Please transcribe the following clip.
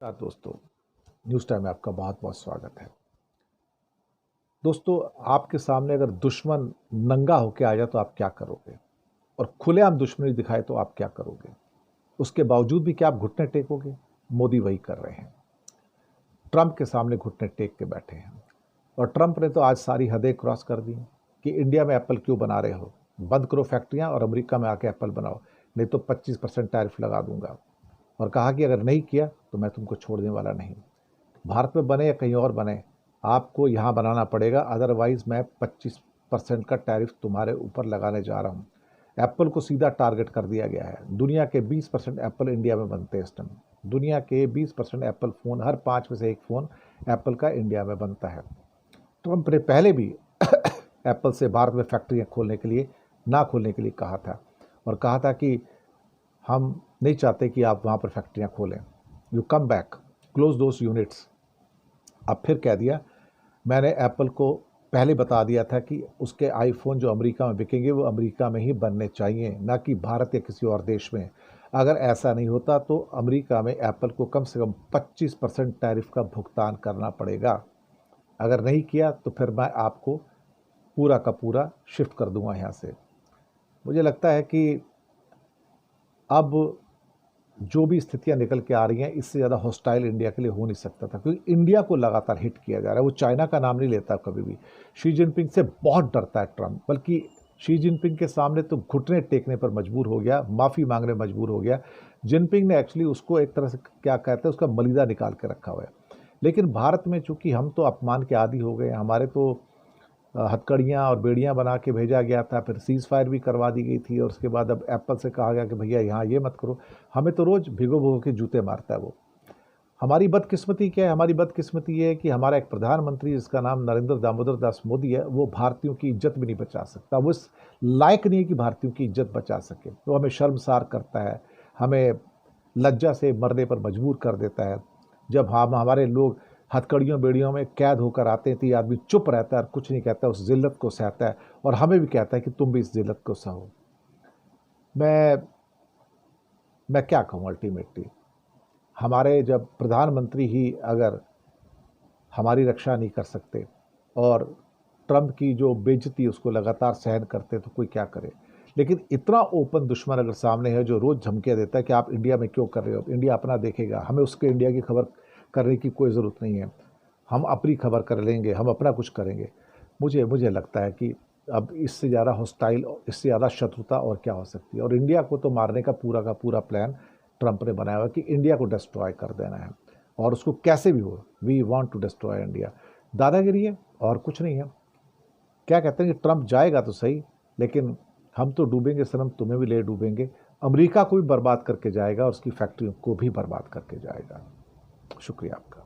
दोस्तों, news time में आपका बहुत बहुत स्वागत है। दोस्तों, आपके सामने अगर दुश्मन नंगा होके आ जाए तो आप क्या करोगे, और खुलेआम दुश्मनी दिखाए तो आप क्या करोगे? उसके बावजूद भी क्या आप घुटने टेकोगे? मोदी वही कर रहे हैं। ट्रंप के सामने घुटने टेक के बैठे हैं, और ट्रंप ने तो आज सारी हदें क्रॉस कर दी कि इंडिया में एप्पल क्यों बना रहे हो, बंद करो फैक्ट्रियां और अमेरिका में आके एप्पल बनाओ, नहीं तो 25% टैरिफ लगा दूंगा। और कहा कि अगर नहीं किया तो मैं तुमको छोड़ने वाला नहीं। भारत में बने या कहीं और बने, आपको यहाँ बनाना पड़ेगा, अदरवाइज मैं 25% का टैरिफ तुम्हारे ऊपर लगाने जा रहा हूँ। एप्पल को सीधा टारगेट कर दिया गया है। दुनिया के 20% एप्पल इंडिया में बनते हैं इस टाइम। दुनिया के 20% एप्पल फ़ोन, हर 5 में से एक फ़ोन एप्पल का इंडिया में बनता है। ट्रंप ने पहले भी एप्पल से भारत में फैक्ट्रियाँ खोलने के लिए, ना खोलने के लिए कहा था, और कहा था कि हम नहीं चाहते कि आप वहाँ पर फैक्ट्रियाँ खोलें, you come back, close those units. अब फिर कह दिया, मैंने एप्पल को पहले बता दिया था कि उसके आईफोन जो अमेरिका में बिकेंगे वो अमेरिका में ही बनने चाहिए, ना कि भारत या किसी और देश में। अगर ऐसा नहीं होता तो अमेरिका में एप्पल को कम से कम 25% टैरिफ का भुगतान करना पड़ेगा। अगर नहीं किया तो फिर मैं आपको पूरा का पूरा शिफ्ट कर दूंगा यहाँ से। मुझे लगता है कि अब जो भी स्थितियां निकल के आ रही हैं, इससे ज़्यादा हॉस्टाइल इंडिया के लिए हो नहीं सकता था, क्योंकि इंडिया को लगातार हिट किया जा रहा है। वो चाइना का नाम नहीं लेता कभी भी। शी जिनपिंग से बहुत डरता है ट्रंप, बल्कि शी जिनपिंग के सामने तो घुटने टेकने पर मजबूर हो गया, माफ़ी मांगने मजबूर हो गया। जिनपिंग ने एक्चुअली उसको एक तरह से क्या कहते हैं, उसका मलिदा निकाल के रखा हुआ है। लेकिन भारत में चूंकि हम तो अपमान के आदी हो गए, हमारे तो हथकड़ियाँ और बेड़ियाँ बना के भेजा गया था, फिर सीज़ फायर भी करवा दी गई थी, और उसके बाद अब एप्पल से कहा गया कि भैया यहाँ ये मत करो। हमें तो रोज़ भिगो भिगो के जूते मारता है वो। हमारी बदकिस्मती क्या है? हमारी बदकिस्मती ये है कि हमारा एक प्रधानमंत्री, जिसका नाम नरेंद्र दामोदर दास मोदी है, वो भारतीयों की इज्जत भी नहीं बचा सकता। वो इस लायक नहीं है कि भारतीयों की इज्जत बचा सके। तो हमें शर्मसार करता है, हमें लज्जा से मरने पर मजबूर कर देता है। जब हम हमारे लोग हथकड़ियों बेड़ियों में कैद होकर आते हैं तो ये आदमी चुप रहता है और कुछ नहीं कहता, उस जिल्लत को सहता है, और हमें भी कहता है कि तुम भी इस जिल्लत को सहो। मैं मैं क्या कहूँ अल्टीमेटली? हमारे जब प्रधानमंत्री ही अगर हमारी रक्षा नहीं कर सकते, और ट्रंप की जो बेइज्जती उसको लगातार सहन करते, तो कोई क्या करे? लेकिन इतना ओपन दुश्मन अगर सामने है जो रोज़ धमकियाँ देता है कि आप इंडिया में क्यों कर रहे हो, इंडिया अपना देखेगा, हमें उसके इंडिया की खबर करने की कोई ज़रूरत नहीं है, हम अपनी खबर कर लेंगे, हम अपना कुछ करेंगे। मुझे मुझे लगता है कि अब इससे ज़्यादा हॉस्टाइल, इससे ज़्यादा शत्रुता और क्या हो सकती है? और इंडिया को तो मारने का पूरा प्लान ट्रंप ने बनाया हुआ है कि इंडिया को डिस्ट्रॉय कर देना है, और उसको कैसे भी हो, we want to destroy India. दादागिरी है और कुछ नहीं है। क्या कहते हैं कि ट्रंप जाएगा तो सही, लेकिन हम तो डूबेंगे सनम, तुम्हें भी ले डूबेंगे। अमेरिका को भी बर्बाद करके जाएगा और उसकी फैक्ट्रियों को भी बर्बाद करके जाएगा। शुक्रिया आपका।